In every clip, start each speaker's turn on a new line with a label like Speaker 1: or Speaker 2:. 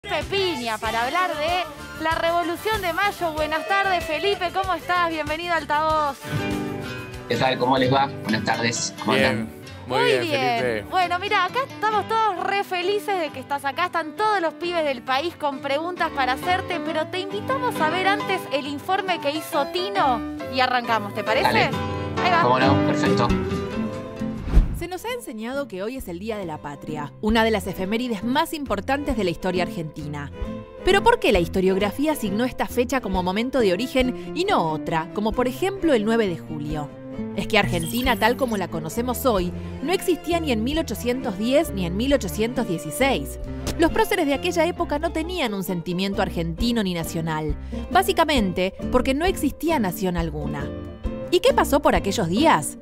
Speaker 1: Piña para hablar de la Revolución de Mayo. Buenas tardes, Felipe, ¿cómo estás? Bienvenido a Altavoz.
Speaker 2: ¿Qué tal? ¿Cómo les va? Buenas tardes. ¿Cómo andan?
Speaker 1: Muy bien, Felipe. Bueno, mira, acá estamos todos re felices de que estás acá. Están todos los pibes del país con preguntas para hacerte, pero te invitamos a ver antes el informe que hizo Tino y arrancamos, ¿te parece?
Speaker 2: Dale.
Speaker 1: Ahí va.
Speaker 2: ¿Cómo no? Perfecto.
Speaker 3: Se nos ha enseñado que hoy es el Día de la Patria, una de las efemérides más importantes de la historia argentina. Pero ¿por qué la historiografía asignó esta fecha como momento de origen y no otra, como por ejemplo el 9 de julio? Es que Argentina, tal como la conocemos hoy, no existía ni en 1810 ni en 1816. Los próceres de aquella época no tenían un sentimiento argentino ni nacional, básicamente porque no existía nación alguna. ¿Y qué pasó por aquellos días?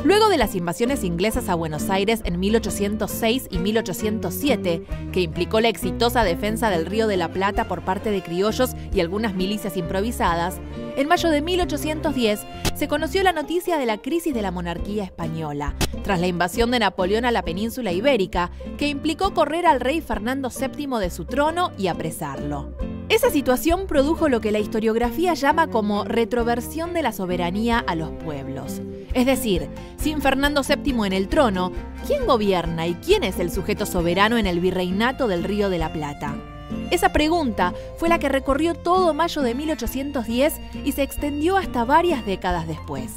Speaker 3: Luego de las invasiones inglesas a Buenos Aires en 1806 y 1807, que implicó la exitosa defensa del Río de la Plata por parte de criollos y algunas milicias improvisadas, en mayo de 1810 se conoció la noticia de la crisis de la monarquía española, tras la invasión de Napoleón a la península ibérica, que implicó correr al rey Fernando VII de su trono y apresarlo. Esa situación produjo lo que la historiografía llama como retroversión de la soberanía a los pueblos. Es decir, sin Fernando VII en el trono, ¿quién gobierna y quién es el sujeto soberano en el virreinato del Río de la Plata? Esa pregunta fue la que recorrió todo mayo de 1810 y se extendió hasta varias décadas después.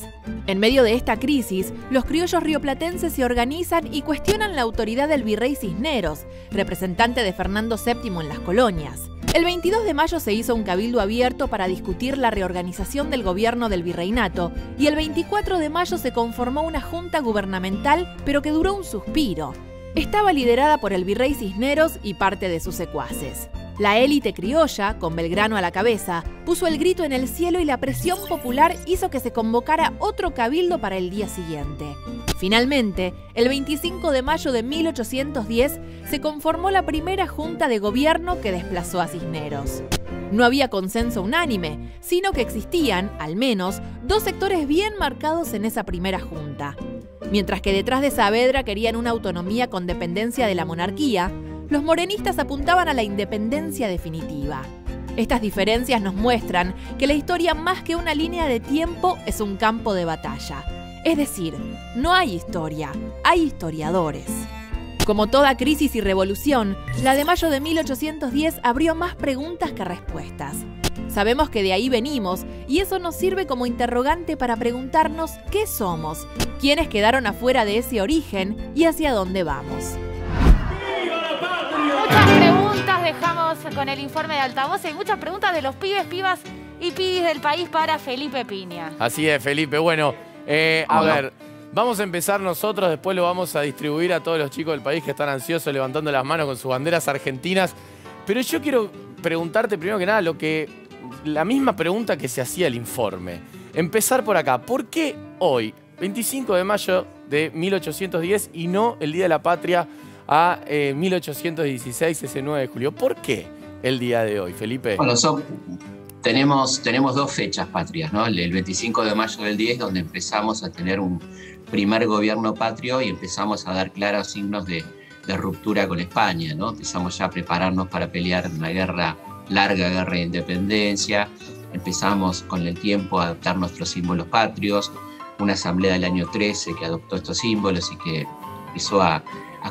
Speaker 3: En medio de esta crisis, los criollos rioplatenses se organizan y cuestionan la autoridad del virrey Cisneros, representante de Fernando VII en las colonias. El 22 de mayo se hizo un cabildo abierto para discutir la reorganización del gobierno del virreinato y el 24 de mayo se conformó una junta gubernamental, pero que duró un suspiro. Estaba liderada por el virrey Cisneros y parte de sus secuaces. La élite criolla, con Belgrano a la cabeza, puso el grito en el cielo y la presión popular hizo que se convocara otro cabildo para el día siguiente. Finalmente, el 25 de mayo de 1810 se conformó la primera junta de gobierno que desplazó a Cisneros. No había consenso unánime, sino que existían, al menos, dos sectores bien marcados en esa primera junta. Mientras que detrás de Saavedra querían una autonomía con dependencia de la monarquía, los morenistas apuntaban a la independencia definitiva. Estas diferencias nos muestran que la historia, más que una línea de tiempo, es un campo de batalla. Es decir, no hay historia, hay historiadores. Como toda crisis y revolución, la de mayo de 1810 abrió más preguntas que respuestas. Sabemos que de ahí venimos y eso nos sirve como interrogante para preguntarnos qué somos, quiénes quedaron afuera de ese origen y hacia dónde vamos.
Speaker 1: Muchas preguntas dejamos con el informe de Altavoz y muchas preguntas de los pibes, pibas y pibis del país para Felipe Piña.
Speaker 4: Así es, Felipe. Bueno, a ver, vamos a empezar nosotros, después lo vamos a distribuir a todos los chicos del país que están ansiosos levantando las manos con sus banderas argentinas. Pero yo quiero preguntarte primero que nada la misma pregunta que se hacía el informe. Empezar por acá. ¿Por qué hoy, 25 de mayo de 1810 y no el Día de la Patria a 1816, ese 9 de julio? ¿Por qué el día de hoy, Felipe?
Speaker 2: Bueno, tenemos dos fechas patrias, ¿no? El 25 de mayo del 10, donde empezamos a tener un primer gobierno patrio y empezamos a dar claros signos de ruptura con España, ¿no? Empezamos ya a prepararnos para pelear una larga guerra de independencia. Empezamos con el tiempo a adoptar nuestros símbolos patrios. Una asamblea del año 13 que adoptó estos símbolos y que empezó a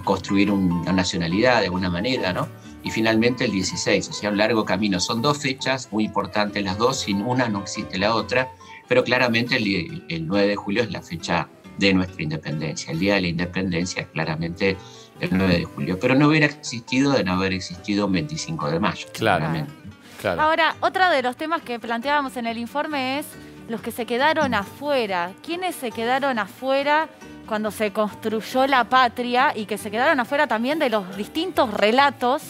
Speaker 2: construir una nacionalidad de alguna manera, ¿no? Y finalmente el 16, o sea, un largo camino. Son dos fechas muy importantes las dos, sin una no existe la otra, pero claramente el 9 de julio es la fecha de nuestra independencia. El Día de la Independencia es claramente el 9 de julio, pero no hubiera existido de no haber existido un 25 de mayo.
Speaker 4: Claramente. Claro.
Speaker 1: Ahora, otro de los temas que planteábamos en el informe es los que se quedaron afuera. ¿Quiénes se quedaron afuera cuando se construyó la patria y que se quedaron afuera también de los distintos relatos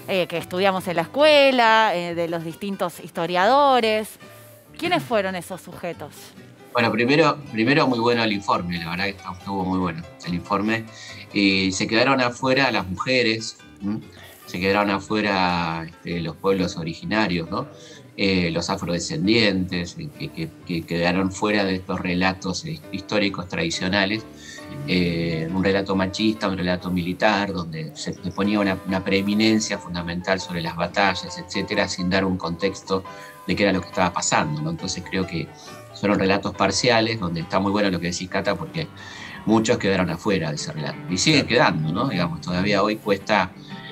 Speaker 1: que estudiamos en la escuela, de los distintos historiadores? ¿Quiénes fueron esos sujetos?
Speaker 2: Bueno, primero muy bueno el informe, la verdad que estuvo muy bueno el informe. Se quedaron afuera las mujeres, se quedaron afuera los pueblos originarios, ¿no? Los afrodescendientes, que quedaron fuera de estos relatos históricos tradicionales. Un relato machista, un relato militar, donde se ponía una preeminencia fundamental sobre las batallas, etcétera, sin dar un contexto de qué era lo que estaba pasando, ¿no? Entonces creo que fueron relatos parciales, donde está muy bueno lo que decís, Cata, porque muchos quedaron afuera de ese relato. Y siguen quedando, ¿no? Digamos, todavía hoy cuesta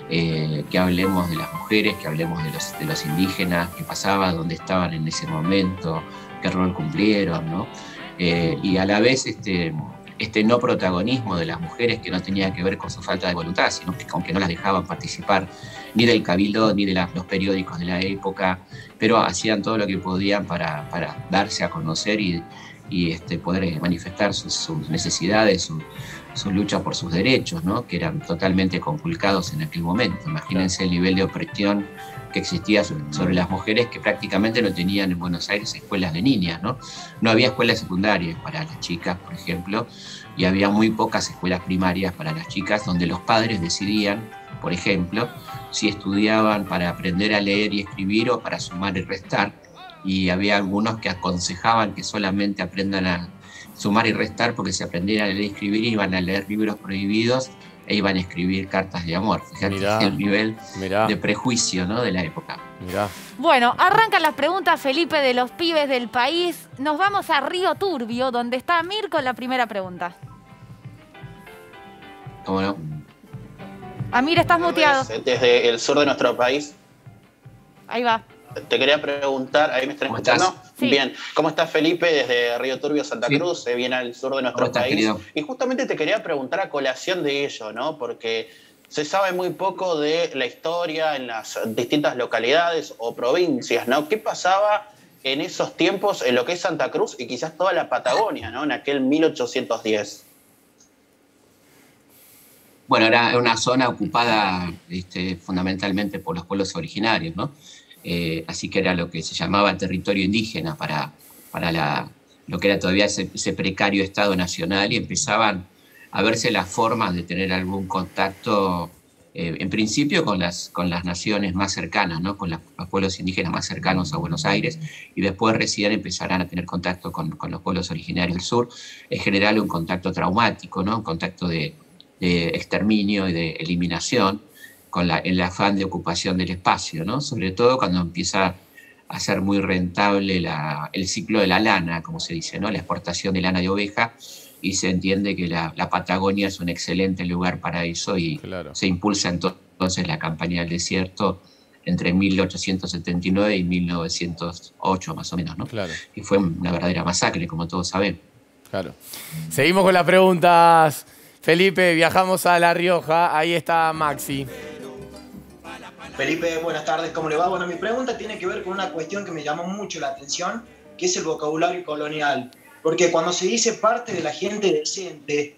Speaker 2: que hablemos de las mujeres, que hablemos de los indígenas, qué pasaba, dónde estaban en ese momento, qué rol cumplieron, ¿no? Y a la vez este no protagonismo de las mujeres, que no tenía que ver con su falta de voluntad, sino que aunque no las dejaban participar ni del cabildo ni de los periódicos de la época, pero hacían todo lo que podían para darse a conocer y poder manifestar sus necesidades, su lucha por sus derechos, ¿no? Que eran totalmente conculcados en aquel momento. Imagínense el nivel de opresión que existía sobre las mujeres, que prácticamente no tenían en Buenos Aires escuelas de niñas, ¿no? No había escuelas secundarias para las chicas, por ejemplo, y había muy pocas escuelas primarias para las chicas, donde los padres decidían, por ejemplo, si estudiaban para aprender a leer y escribir o para sumar y restar, y había algunos que aconsejaban que solamente aprendan a sumar y restar, porque si aprendieran a leer y escribir iban a leer libros prohibidos e iban a escribir cartas de amor. Fíjate el nivel de prejuicio, ¿no?, de la época.
Speaker 4: Mirá.
Speaker 1: Bueno, arrancan las preguntas, Felipe, de los pibes del país. Nos vamos a Río Turbio, donde está Mir con la primera pregunta.
Speaker 2: ¿Cómo no?
Speaker 1: Amir, estás muteado.
Speaker 5: Desde el sur de nuestro país.
Speaker 1: Ahí va.
Speaker 5: Te quería preguntar, ¿ahí me están escuchando?
Speaker 1: Sí.
Speaker 5: Bien, ¿cómo estás, Felipe? Desde Río Turbio, Santa Cruz, bien al sur de nuestro país.
Speaker 2: Querido?
Speaker 5: Y justamente te quería preguntar a colación de ello, ¿no? Porque se sabe muy poco de la historia en las distintas localidades o provincias, ¿no? ¿Qué pasaba en esos tiempos en lo que es Santa Cruz y quizás toda la Patagonia, ¿no? En aquel 1810.
Speaker 2: Bueno, era una zona ocupada fundamentalmente por los pueblos originarios, ¿no? Así que era lo que se llamaba territorio indígena para lo que era todavía ese precario Estado nacional, y empezaban a verse las formas de tener algún contacto, en principio con las naciones más cercanas, ¿no? Con los pueblos indígenas más cercanos a Buenos Aires, y después recién empezarán a tener contacto con los pueblos originarios del sur. En general un contacto traumático, ¿no? Un contacto de exterminio y de eliminación, el afán de ocupación del espacio, ¿no? Sobre todo cuando empieza a ser muy rentable el ciclo de la lana, como se dice, ¿no? La exportación de lana de oveja, y se entiende que la Patagonia es un excelente lugar para eso, y claro, se impulsa entonces la campaña del desierto entre 1879 y 1908, más o menos, ¿no? Claro. Y fue una verdadera masacre, como todos saben.
Speaker 4: Claro. Seguimos con las preguntas. Felipe, viajamos a La Rioja. Ahí está Maxi.
Speaker 6: Felipe, buenas tardes, ¿cómo le va? Bueno, mi pregunta tiene que ver con una cuestión que me llamó mucho la atención, que es el vocabulario colonial. Porque cuando se dice parte de la gente decente,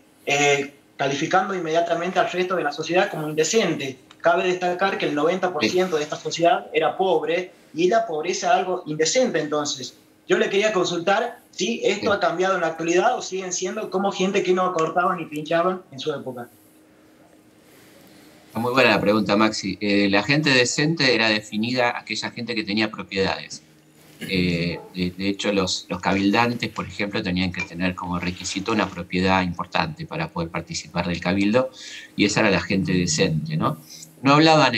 Speaker 6: calificando inmediatamente al resto de la sociedad como indecente, cabe destacar que el 90% de esta sociedad era pobre, y la pobreza es algo indecente. Entonces, yo le quería consultar si esto ha cambiado en la actualidad o siguen siendo como gente que no cortaban ni pinchaban en su época.
Speaker 2: Muy buena la pregunta, Maxi. La gente decente era definida aquella gente que tenía propiedades. De hecho, los cabildantes, por ejemplo, tenían que tener como requisito una propiedad importante para poder participar del cabildo, y esa era la gente decente, ¿no? No hablaban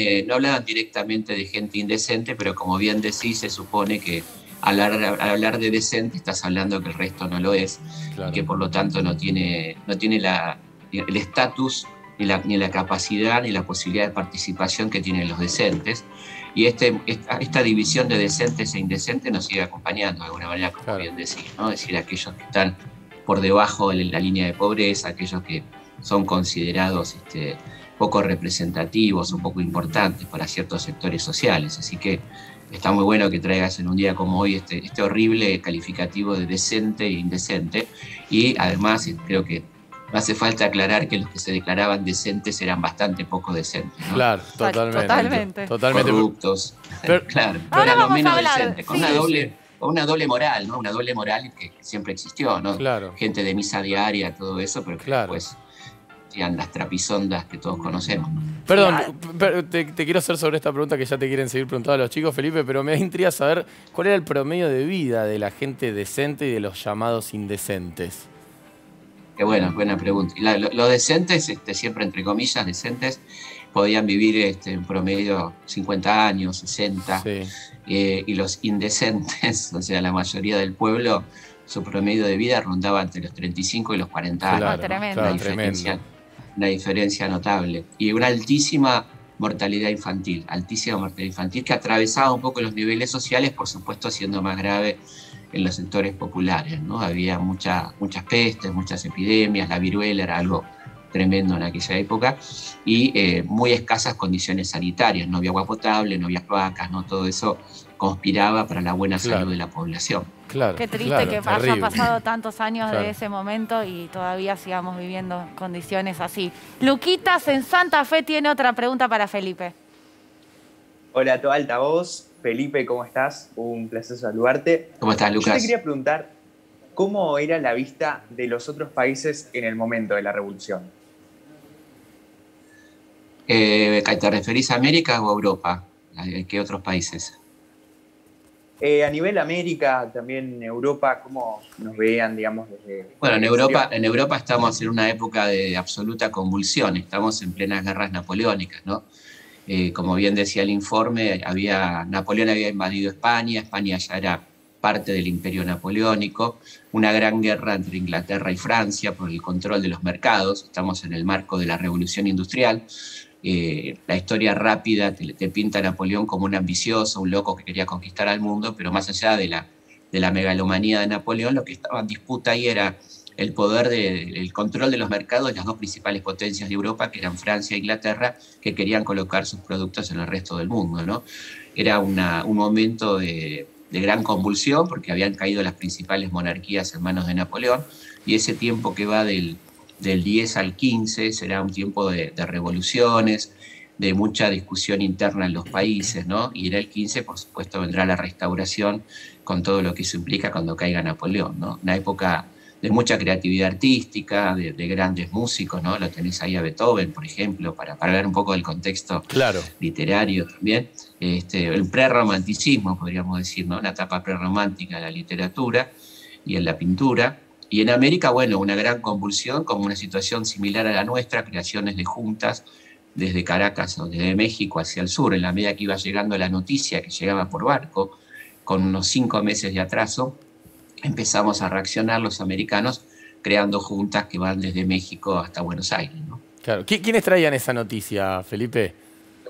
Speaker 2: directamente de gente indecente, pero como bien decís, se supone que al hablar de decente estás hablando que el resto no lo es, claro, y que por lo tanto no tiene el estatus ni la capacidad ni la posibilidad de participación que tienen los decentes. Y esta división de decentes e indecentes nos sigue acompañando de alguna manera, como claro, bien decís, ¿no? Es decir, aquellos que están por debajo de la línea de pobreza, aquellos que son considerados poco representativos o poco importantes para ciertos sectores sociales. Así que está muy bueno que traigas en un día como hoy este horrible calificativo de decente e indecente. Y además creo que no hace falta aclarar que los que se declaraban decentes eran bastante poco decentes, ¿no?
Speaker 4: Claro, totalmente.
Speaker 2: Corruptos, claro,
Speaker 1: ahora
Speaker 2: eran los
Speaker 1: vamos
Speaker 2: menos
Speaker 1: a hablar,
Speaker 2: decentes, con una doble moral, ¿no? Una doble moral que siempre existió, ¿no? Claro. Gente de misa diaria, todo eso, pero que
Speaker 4: claro,
Speaker 2: después existían las trapisondas que todos conocemos, ¿no?
Speaker 4: Perdón, te quiero hacer sobre esta pregunta que ya te quieren seguir preguntando a los chicos, Felipe, pero me da intriga saber cuál era el promedio de vida de la gente decente y de los llamados indecentes.
Speaker 2: Qué buena pregunta. Los decentes, siempre entre comillas, decentes, podían vivir en promedio 50 años, 60,
Speaker 4: Sí.
Speaker 2: Y los indecentes, o sea, la mayoría del pueblo, su promedio de vida rondaba entre los 35 y los 40 años.
Speaker 4: Claro,
Speaker 1: Tremendo.
Speaker 4: claro,
Speaker 2: Una diferencia notable. Y una altísima mortalidad infantil que atravesaba un poco los niveles sociales, por supuesto siendo más grave en los sectores populares, ¿no? Había muchas pestes, muchas epidemias, la viruela era algo tremendo en aquella época, y muy escasas condiciones sanitarias, no había agua potable, no había cloacas, ¿no? Todo eso conspiraba para la buena salud de la población.
Speaker 4: Claro,
Speaker 1: Qué triste
Speaker 4: claro,
Speaker 1: que
Speaker 4: terrible.
Speaker 1: hayan pasado tantos años
Speaker 4: Claro.
Speaker 1: de ese momento y todavía sigamos viviendo condiciones así. Luquitas en Santa Fe tiene otra pregunta para Felipe.
Speaker 7: Hola a toda altavoz. Felipe, ¿cómo estás? Un placer saludarte.
Speaker 2: ¿Cómo estás,
Speaker 7: Yo
Speaker 2: Lucas?
Speaker 7: te quería preguntar, ¿cómo era la vista de los otros países en el momento de la revolución?
Speaker 2: ¿Te referís a América o a Europa? ¿A qué otros países?
Speaker 7: A nivel América, también Europa, ¿cómo nos veían, digamos, desde...
Speaker 2: Bueno, en Europa estamos en una época de absoluta convulsión, estamos en plenas guerras napoleónicas, ¿no? Como bien decía el informe, Napoleón había invadido España, España ya era parte del imperio napoleónico, una gran guerra entre Inglaterra y Francia por el control de los mercados, estamos en el marco de la revolución industrial. La historia rápida te pinta a Napoleón como un ambicioso, un loco que quería conquistar al mundo, pero más allá de la megalomanía de Napoleón, lo que estaba en disputa ahí era el poder el control de los mercados de las dos principales potencias de Europa, que eran Francia e Inglaterra, que querían colocar sus productos en el resto del mundo, ¿no? Era un momento de gran convulsión, porque habían caído las principales monarquías en manos de Napoleón, y ese tiempo que va del 10 al 15 será un tiempo de revoluciones, de mucha discusión interna en los países, ¿no? Y en el 15, por supuesto, vendrá la restauración con todo lo que eso implica cuando caiga Napoleón, ¿no? Una época de mucha creatividad artística, de grandes músicos, ¿no? Lo tenés ahí a Beethoven, por ejemplo, para hablar un poco del contexto literario también. El prerromanticismo, podríamos decir, ¿no? Una etapa prerromántica de la literatura y en la pintura. Y en América, bueno, una gran convulsión, como una situación similar a la nuestra, creaciones de juntas desde Caracas o desde México hacia el sur, en la medida que iba llegando la noticia, que llegaba por barco, con unos 5 meses de atraso, empezamos a reaccionar los americanos creando juntas que van desde México hasta Buenos Aires, ¿no?
Speaker 4: Claro. ¿Quiénes traían esa noticia, Felipe?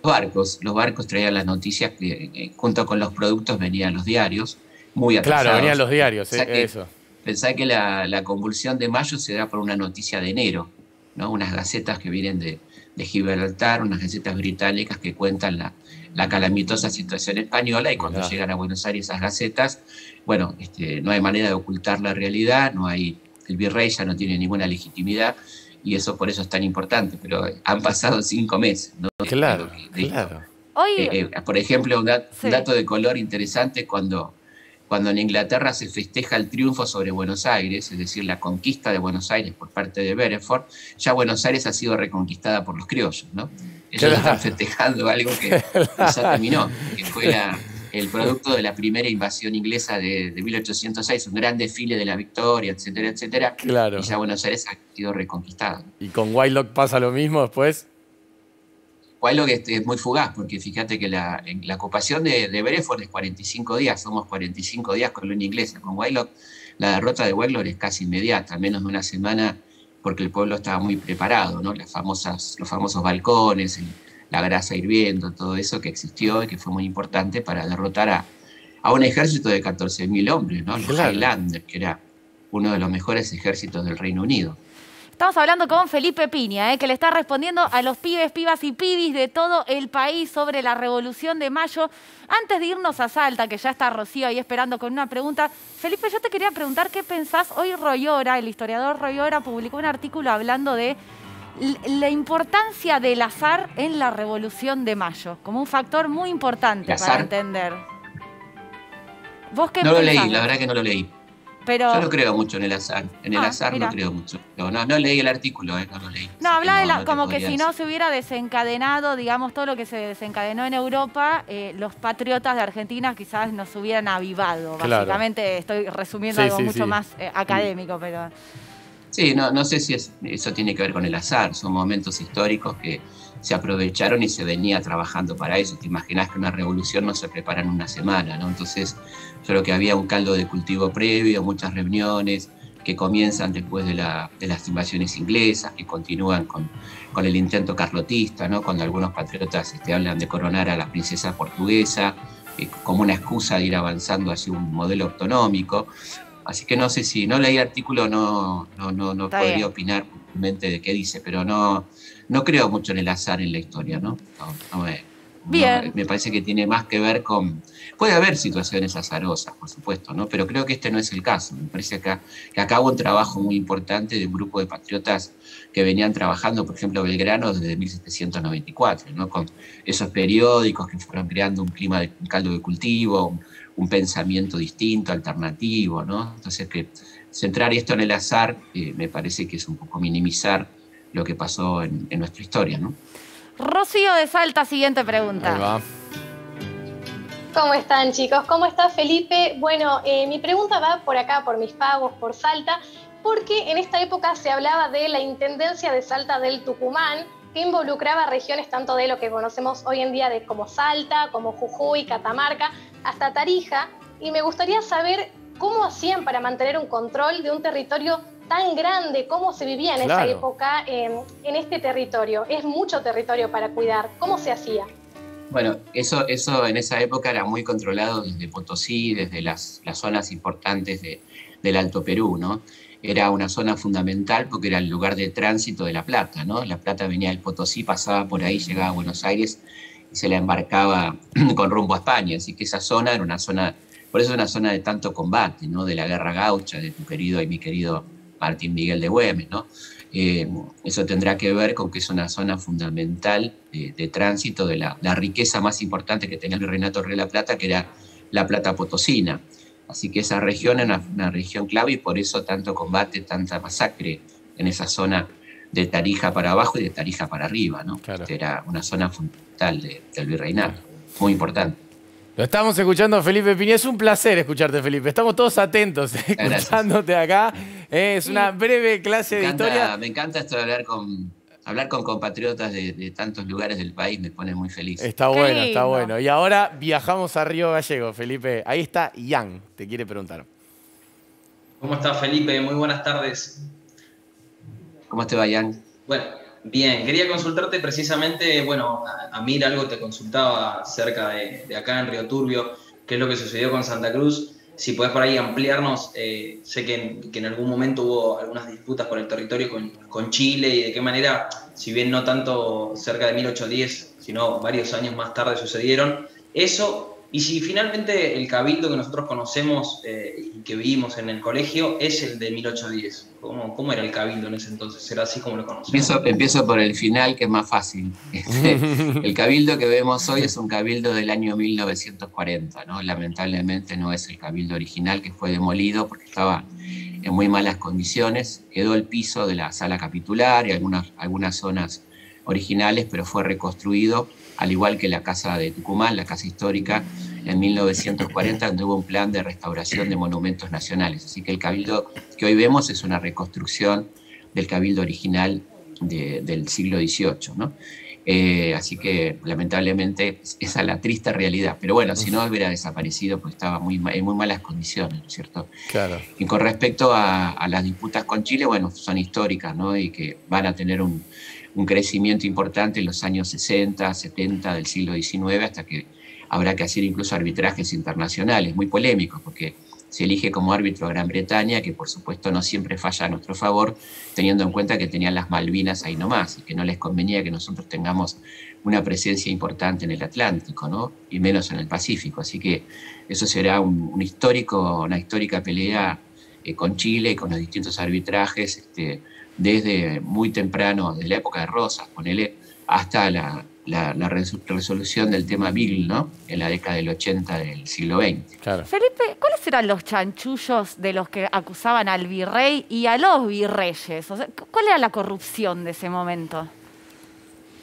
Speaker 2: Los barcos traían las noticias que junto con los productos venían los diarios, muy atrasados.
Speaker 4: Claro, venían los diarios, eso.
Speaker 2: Pensá que la convulsión de mayo se da por una noticia de enero, ¿no? Unas gacetas que vienen de Gibraltar, unas gacetas británicas que cuentan la calamitosa situación española, y cuando llegan a Buenos Aires esas gacetas, bueno, no hay manera de ocultar la realidad, el virrey ya no tiene ninguna legitimidad, y eso por eso es tan importante, pero han pasado 5 meses, ¿no?
Speaker 4: Claro.
Speaker 1: Hoy,
Speaker 2: por ejemplo, un dato de color interesante, cuando en Inglaterra se festeja el triunfo sobre Buenos Aires, es decir, la conquista de Buenos Aires por parte de Beresford, ya Buenos Aires ha sido reconquistada por los criollos, ¿no? Ellos están festejando algo que ya terminó, que fue el producto de la primera invasión inglesa de 1806, un gran desfile de la victoria, etcétera, etcétera,
Speaker 4: Claro.
Speaker 2: y ya Buenos Aires ha sido reconquistada.
Speaker 4: ¿Y con Whitelock pasa lo mismo después?
Speaker 2: Whitelock es muy fugaz, porque fíjate que la ocupación de Beresford es 45 días, somos 45 días colonia inglesa. Con Whitelock, la derrota de Whitelock es casi inmediata, menos de una semana, porque el pueblo estaba muy preparado, ¿no? Los famosos balcones, la grasa hirviendo, todo eso que existió y que fue muy importante para derrotar a un ejército de 14.000 hombres, ¿no? Los Highlanders, que era uno de los mejores ejércitos del Reino Unido.
Speaker 1: estamos hablando con Felipe Piña, que le está respondiendo a los pibes, pibas y pibis de todo el país sobre la Revolución de Mayo. Antes de irnos a Salta, que ya está Rocío ahí esperando con una pregunta, Felipe, yo te quería preguntar qué pensás. Hoy Royora, el historiador Royora, publicó un artículo hablando de la importancia del azar en la Revolución de Mayo, como un factor muy importante para entender. ¿Vos qué
Speaker 2: No
Speaker 1: pensás?
Speaker 2: lo leí, la verdad que no lo leí.
Speaker 1: Pero,
Speaker 2: Yo no creo mucho en el azar. En el azar
Speaker 1: mira.
Speaker 2: no creo mucho. No leí el artículo, no lo leí.
Speaker 1: No,
Speaker 2: Así
Speaker 1: habla de
Speaker 2: no te
Speaker 1: como que
Speaker 2: podría
Speaker 1: si no
Speaker 2: decir.
Speaker 1: se hubiera desencadenado, digamos, todo lo que se desencadenó en Europa, los patriotas de Argentina quizás nos hubieran avivado.
Speaker 4: Claro.
Speaker 1: Básicamente estoy resumiendo
Speaker 4: Sí,
Speaker 1: algo
Speaker 4: sí,
Speaker 1: mucho
Speaker 4: sí.
Speaker 1: más académico, pero...
Speaker 2: Sí, no sé si eso tiene que ver con el azar. Son momentos históricos que se aprovecharon y se venía trabajando para eso. Te imaginas que una revolución no se prepara en una semana, ¿no? Entonces, yo creo que había un caldo de cultivo previo, muchas reuniones que comienzan después de las invasiones inglesas, que continúan con el intento carlotista, ¿no? Cuando algunos patriotas hablan de coronar a la princesa portuguesa, como una excusa de ir avanzando hacia un modelo autonómico. Así que no sé si no leí el artículo, no
Speaker 1: Está
Speaker 2: podría
Speaker 1: bien.
Speaker 2: opinar puntualmente de qué dice, pero no creo mucho en el azar en la historia, ¿no?
Speaker 1: Bien.
Speaker 2: Me parece que tiene más que ver con... Puede haber situaciones azarosas, por supuesto, ¿no? Pero creo que este no es el caso. Me parece que acá hubo un trabajo muy importante de un grupo de patriotas que venían trabajando, por ejemplo, Belgrano desde 1794, ¿no? Con esos periódicos que fueron creando un clima de un caldo de cultivo, un pensamiento distinto, alternativo, ¿no? Entonces, que centrar esto en el azar me parece que es un poco minimizar lo que pasó en nuestra historia, ¿no?
Speaker 1: Rocío de Salta, siguiente
Speaker 4: Ahí
Speaker 1: pregunta.
Speaker 4: va.
Speaker 8: ¿Cómo están, chicos? ¿Cómo está Felipe? Bueno, mi pregunta va por acá, por mis pagos, por Salta, porque en esta época se hablaba de la Intendencia de Salta del Tucumán, que involucraba regiones tanto de lo que conocemos hoy en día de como Salta, como Jujuy, Catamarca, hasta Tarija, y me gustaría saber cómo hacían para mantener un control de un territorio tan grande, cómo se vivía en esa época en este territorio. Es mucho territorio para cuidar. ¿Cómo se hacía?
Speaker 2: Bueno, eso en esa época era muy controlado desde Potosí, desde las zonas importantes del Alto Perú, ¿no? Era una zona fundamental porque era el lugar de tránsito de La Plata, ¿no? La Plata venía del Potosí, pasaba por ahí, llegaba a Buenos Aires y se la embarcaba con rumbo a España. Así que esa zona era una zona, por eso es una zona de tanto combate, ¿no? De la guerra gaucha, de tu querido y mi querido Martín Miguel de Güemes, ¿no? Eso tendrá que ver con que es una zona fundamental de tránsito de la riqueza más importante que tenía el Virreinato del Río de la Plata, que era la Plata Potosina. Así que esa región era una región clave y por eso tanto combate, tanta masacre en esa zona de Tarija para abajo y de Tarija para arriba, ¿no?
Speaker 4: Claro.
Speaker 2: Era una zona fundamental del Virreinato, muy importante.
Speaker 4: Lo estamos escuchando, Felipe Piña. Es un placer escucharte, Felipe. Estamos todos atentos escuchándote acá. Es una breve clase de historia.
Speaker 2: Me encanta esto de hablar con compatriotas de tantos lugares del país, me pone muy feliz.
Speaker 4: Está bueno,
Speaker 1: lindo.
Speaker 4: está bueno. Y ahora viajamos a Río Gallego, Felipe. Ahí está Ian, te quiere preguntar.
Speaker 9: ¿Cómo estás, Felipe? Muy buenas tardes.
Speaker 2: ¿Cómo te va, Ian?
Speaker 9: Bueno, bien, quería consultarte precisamente, bueno, a mí algo te consultaba cerca de acá en Río Turbio, qué es lo que sucedió con Santa Cruz. Si podés por ahí ampliarnos, sé que en algún momento hubo algunas disputas por el territorio con Chile y de qué manera, si bien no tanto cerca de 1810, sino varios años más tarde sucedieron, eso, y si finalmente el cabildo que nosotros conocemos y que vivimos en el colegio es el de 1810. ¿Cómo era el cabildo en ese entonces? ¿Era así como lo conocemos?
Speaker 2: Empiezo por el final, que es más fácil. El cabildo que vemos hoy es un cabildo del año 1940, ¿no? Lamentablemente no es el cabildo original, que fue demolido porque estaba en muy malas condiciones. Quedó el piso de la sala capitular y algunas zonas originales, pero fue reconstruido, al igual que la Casa de Tucumán, la Casa Histórica, en 1940, donde hubo un plan de restauración de monumentos nacionales. Así que el cabildo que hoy vemos es una reconstrucción del cabildo original del siglo XVIII, ¿no? Así que lamentablemente esa es la triste realidad. Pero bueno, si no hubiera desaparecido, pues estaba en muy malas condiciones, ¿no es cierto?
Speaker 4: Claro.
Speaker 2: Y con respecto a las disputas con Chile, bueno, son históricas, ¿no? Y que van a tener un crecimiento importante en los años 60, 70 del siglo XIX, hasta que habrá que hacer incluso arbitrajes internacionales, muy polémicos, porque se elige como árbitro a Gran Bretaña, que por supuesto no siempre falla a nuestro favor, teniendo en cuenta que tenían las Malvinas ahí nomás, y que no les convenía que nosotros tengamos una presencia importante en el Atlántico, ¿no? Y menos en el Pacífico. Así que eso será una histórica pelea con Chile y con los distintos arbitrajes, desde muy temprano, desde la época de Rosas, ponele, hasta resolución del tema Beagle, ¿no? En la década del 80 del siglo XX.
Speaker 4: Claro.
Speaker 1: Felipe, ¿cuáles eran los chanchullos de los que acusaban al virrey y a los virreyes? O sea, ¿cuál era la corrupción de ese momento?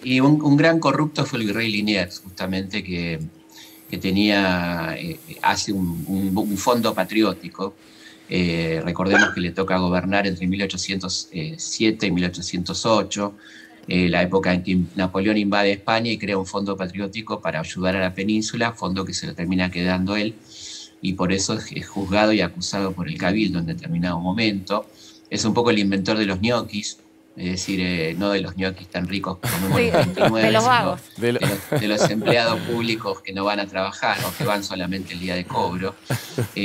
Speaker 2: Y un gran corrupto fue el virrey Liniers, justamente, que tenía, hace un fondo patriótico. Recordemos que le toca gobernar entre 1807 y 1808, la época en que Napoleón invade España y crea un fondo patriótico para ayudar a la península, fondo que se lo termina quedando él, y por eso es juzgado y acusado por el cabildo en determinado momento. Es un poco el inventor de los ñoquis, es decir, no de los ñoquis tan ricos que comemos los 29,
Speaker 1: de los vagos.
Speaker 2: De los empleados públicos que no van a trabajar o que van solamente el día de cobro.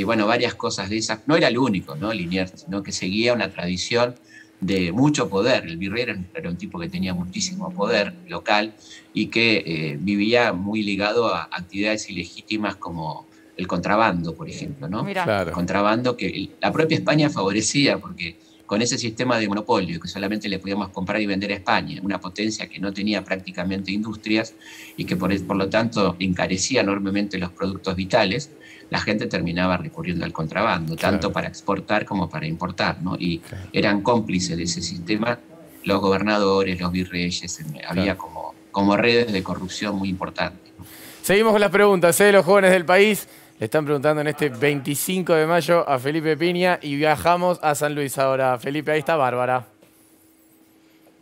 Speaker 2: Bueno, varias cosas de esas. No era el único, ¿no? Liniers, sino que seguía una tradición de mucho poder. El virrey era un tipo que tenía muchísimo poder local y que vivía muy ligado a actividades ilegítimas como el contrabando, por ejemplo, ¿no?
Speaker 4: Claro.
Speaker 2: El contrabando que la propia España favorecía, porque con ese sistema de monopolio que solamente le podíamos comprar y vender a España, una potencia que no tenía prácticamente industrias y que por lo tanto encarecía enormemente los productos vitales, la gente terminaba recurriendo al contrabando, tanto para exportar como para importar, ¿no? Y eran cómplices de ese sistema los gobernadores, los virreyes, había como redes de corrupción muy importantes, ¿no?
Speaker 4: Seguimos con las preguntas, ¿eh? Los jóvenes del país le están preguntando en este 25 de mayo a Felipe Piña y viajamos a San Luis ahora. Felipe, ahí está Bárbara.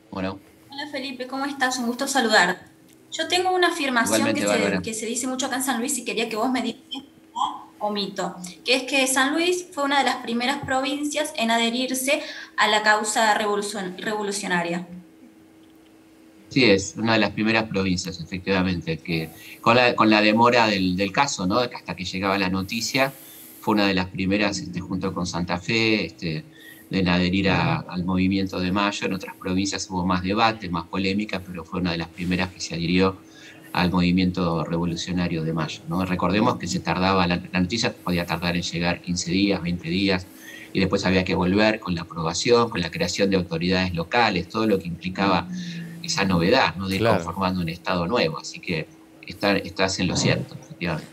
Speaker 2: Bueno.
Speaker 10: Hola Felipe, ¿cómo estás? Un gusto saludar. Yo tengo una afirmación que se dice mucho acá en San Luis y quería que vos me digas o mito, que es que San Luis fue una de las primeras provincias en adherirse a la causa revolucionaria.
Speaker 2: Sí, es una de las primeras provincias, efectivamente, que con la demora del caso, ¿no? Hasta que llegaba la noticia, fue una de las primeras, junto con Santa Fe, en adherir al movimiento de Mayo. En otras provincias hubo más debate, más polémica, pero fue una de las primeras que se adhirió al movimiento revolucionario de Mayo, ¿no? Recordemos que se tardaba, la noticia podía tardar en llegar 15 días, 20 días, y después había que volver con la aprobación, con la creación de autoridades locales, todo lo que implicaba esa novedad, ¿no? De ir conformando un Estado nuevo. Así que estás en lo cierto, efectivamente.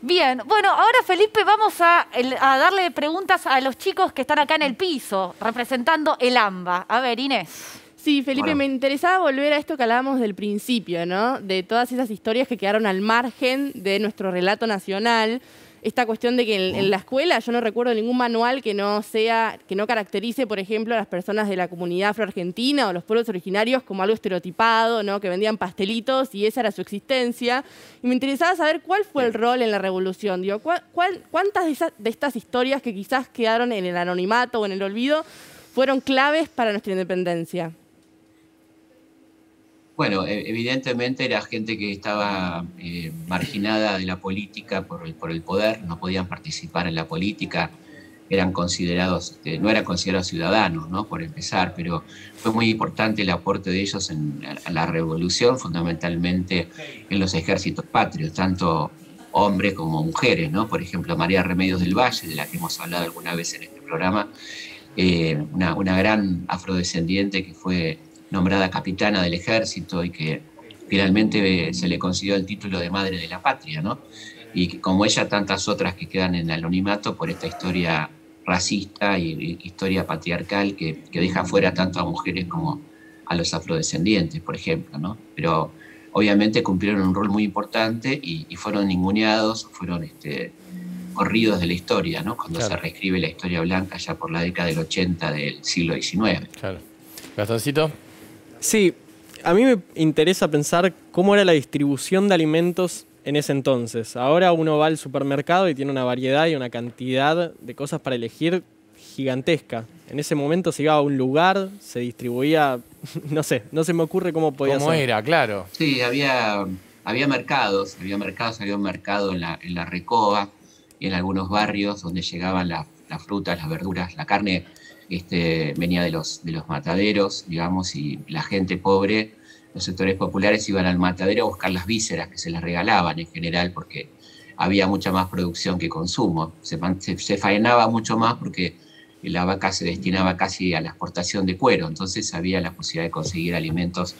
Speaker 1: Bien, bueno, ahora Felipe vamos a darle preguntas a los chicos que están acá en el piso, representando el AMBA. A ver, Inés.
Speaker 11: Sí, Felipe, me interesaba volver a esto que hablábamos del principio, ¿no? De todas esas historias que quedaron al margen de nuestro relato nacional. Esta cuestión de que en la escuela yo no recuerdo ningún manual que no caracterice, por ejemplo, a las personas de la comunidad afroargentina o los pueblos originarios como algo estereotipado, ¿no? Que vendían pastelitos y esa era su existencia. Y me interesaba saber cuál fue el rol en la revolución. Digo, ¿cuántas de estas historias que quizás quedaron en el anonimato o en el olvido fueron claves para nuestra independencia?
Speaker 2: Bueno, evidentemente era gente que estaba marginada de la política por el poder, no podían participar en la política, eran considerados, no eran considerados ciudadanos, ¿no? Por empezar, pero fue muy importante el aporte de ellos en la revolución, fundamentalmente en los ejércitos patrios, tanto hombres como mujeres, ¿no? Por ejemplo, María Remedios del Valle, de la que hemos hablado alguna vez en este programa, una gran afrodescendiente que fue nombrada capitana del ejército y que finalmente se le concedió el título de madre de la patria, ¿no? Y como ella, tantas otras que quedan en el anonimato por esta historia racista y historia patriarcal que deja fuera tanto a mujeres como a los afrodescendientes, por ejemplo, ¿no? Pero obviamente cumplieron un rol muy importante y fueron ninguneados, fueron corridos de la historia, ¿no? Cuando se reescribe la historia blanca ya por la década del 80 del siglo XIX.
Speaker 4: Claro. ¿Gastoncito?
Speaker 12: Sí, a mí me interesa pensar cómo era la distribución de alimentos en ese entonces. Ahora uno va al supermercado y tiene una variedad y una cantidad de cosas para elegir gigantesca. En ese momento se iba a un lugar, se distribuía, no sé, no se me ocurre cómo podía ser.
Speaker 4: ¿Cómo era? Claro.
Speaker 2: Sí, había mercados, había un mercado en la Recoba y en algunos barrios donde llegaban las frutas, las verduras, la carne. Venía de los mataderos, digamos, y la gente pobre, los sectores populares iban al matadero a buscar las vísceras que se les regalaban en general porque había mucha más producción que consumo. Se faenaba mucho más porque la vaca se destinaba casi a la exportación de cuero, entonces había la posibilidad de conseguir alimentos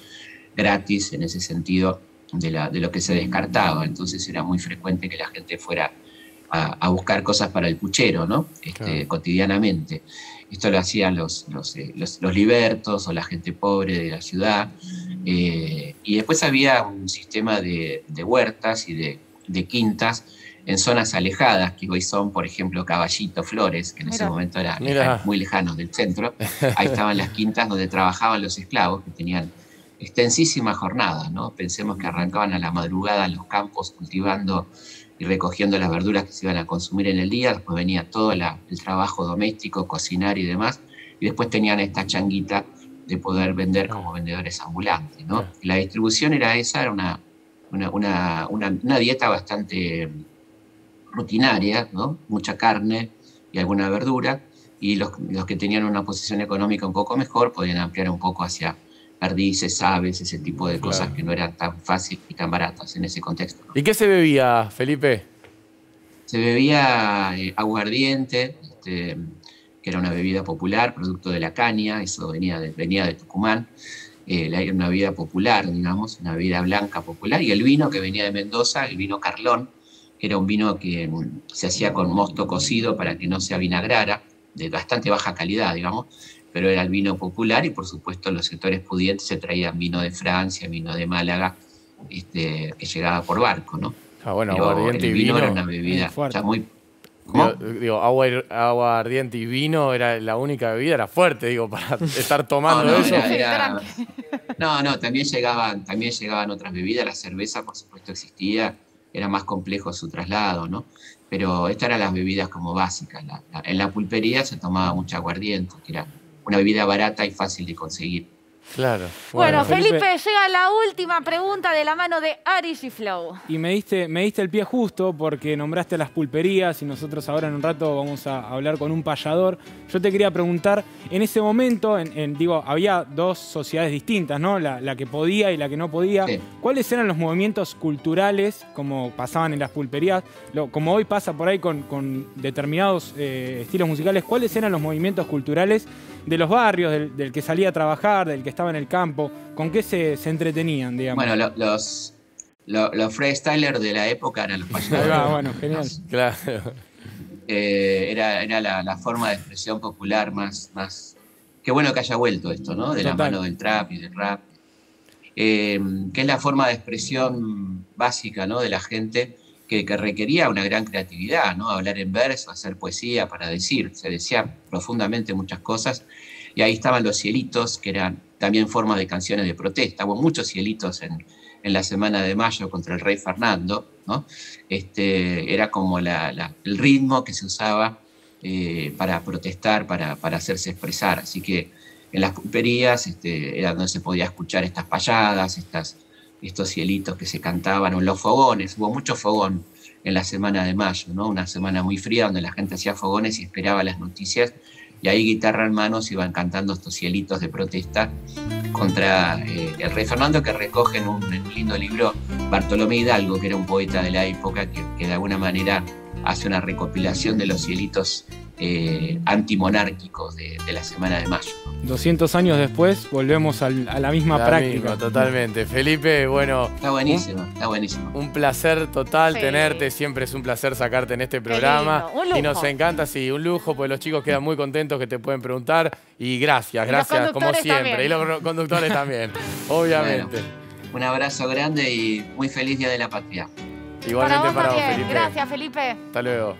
Speaker 2: gratis en ese sentido de lo que se descartaba. Entonces era muy frecuente que la gente fuera a buscar cosas para el puchero, ¿no? Cotidianamente. Esto lo hacían los libertos o la gente pobre de la ciudad. Y después había un sistema de huertas y de quintas en zonas alejadas, que hoy son, por ejemplo, Caballito, Flores, que en ese momento eran muy lejanos del centro. Ahí estaban las quintas donde trabajaban los esclavos, que tenían extensísimas jornadas, ¿no? Pensemos que arrancaban a la madrugada en los campos cultivando y recogiendo las verduras que se iban a consumir en el día, después venía todo el trabajo doméstico, cocinar y demás, y después tenían esta changuita de poder vender como vendedores ambulantes, ¿no? La distribución era esa, era una dieta bastante rutinaria, ¿no? Mucha carne y alguna verdura, y los que tenían una posición económica un poco mejor podían ampliar un poco hacia perdices, aves, ese tipo de cosas que no eran tan fáciles y tan baratas en ese contexto, ¿no?
Speaker 4: ¿Y qué se bebía, Felipe? Se
Speaker 2: bebía aguardiente, que era una bebida popular, producto de la caña, eso venía de Tucumán. Era una bebida popular, digamos, una bebida blanca popular, y el vino que venía de Mendoza, el vino Carlón, era un vino que se hacía con mosto cocido para que no se avinagrara, de bastante baja calidad, digamos, pero era el vino popular, y por supuesto los sectores pudientes se traían vino de Francia, vino de Málaga, que llegaba por barco, ¿no?
Speaker 4: Bueno,
Speaker 2: pero
Speaker 4: aguardiente
Speaker 2: el
Speaker 4: y vino
Speaker 2: era una bebida muy...
Speaker 4: Digo, agua ardiente y vino era la única bebida, era fuerte, digo, para estar tomando eso.
Speaker 2: También llegaban otras bebidas, la cerveza por supuesto existía, era más complejo su traslado, ¿no? Pero estas eran las bebidas como básicas. En la pulpería se tomaba mucho aguardiente, que era una bebida barata y fácil de conseguir.
Speaker 4: Claro.
Speaker 1: Bueno, Felipe, llega la última pregunta de la mano de Ari Flow.
Speaker 13: Y me diste el pie justo porque nombraste las pulperías y nosotros ahora en un rato vamos a hablar con un payador. Yo te quería preguntar, en ese momento, había dos sociedades distintas, ¿no? La que podía y la que no podía. Sí. ¿Cuáles eran los movimientos culturales, como pasaban en las pulperías? Como hoy pasa por ahí con determinados estilos musicales, ¿cuáles eran los movimientos culturales de los barrios, del que salía a trabajar, del que estaba en el campo? ¿Con qué se entretenían, digamos?
Speaker 2: Bueno, los freestylers de la época eran los payadores.
Speaker 13: Bueno, genial.
Speaker 4: Claro.
Speaker 2: Era la forma de expresión popular más... Qué bueno que haya vuelto esto, ¿no? De la mano del trap y del rap. Que es la forma de expresión básica, ¿no? De la gente que requería una gran creatividad, ¿no? Hablar en verso, hacer poesía para decir. Se decía profundamente muchas cosas. Y ahí estaban los cielitos, que eran también formas de canciones de protesta. Hubo muchos cielitos en la Semana de Mayo contra el rey Fernando, ¿no? Era como el ritmo que se usaba para protestar, para hacerse expresar. Así que en las pulperías era donde se podía escuchar estas payadas, estos cielitos que se cantaban, o en los fogones. Hubo mucho fogón en la Semana de Mayo, ¿no? Una semana muy fría donde la gente hacía fogones y esperaba las noticias, y ahí guitarra en mano se iban cantando estos cielitos de protesta contra el rey Fernando, que recoge en un lindo libro Bartolomé Hidalgo, que era un poeta de la época que de alguna manera hace una recopilación de los cielitos antimonárquicos de la Semana de Mayo.
Speaker 13: 200 años después volvemos a la misma práctica.
Speaker 4: Totalmente. Felipe, bueno...
Speaker 2: Está buenísimo, está buenísimo.
Speaker 4: Un placer total tenerte, siempre es un placer sacarte en este programa. Y nos encanta, sí, un lujo, pues los chicos quedan muy contentos que te pueden preguntar. Y gracias, como siempre. También. Y los conductores también, obviamente.
Speaker 2: Bueno, un abrazo grande y muy feliz Día de la Patria.
Speaker 4: Igualmente para vos, Felipe.
Speaker 1: Gracias, Felipe.
Speaker 4: Hasta luego.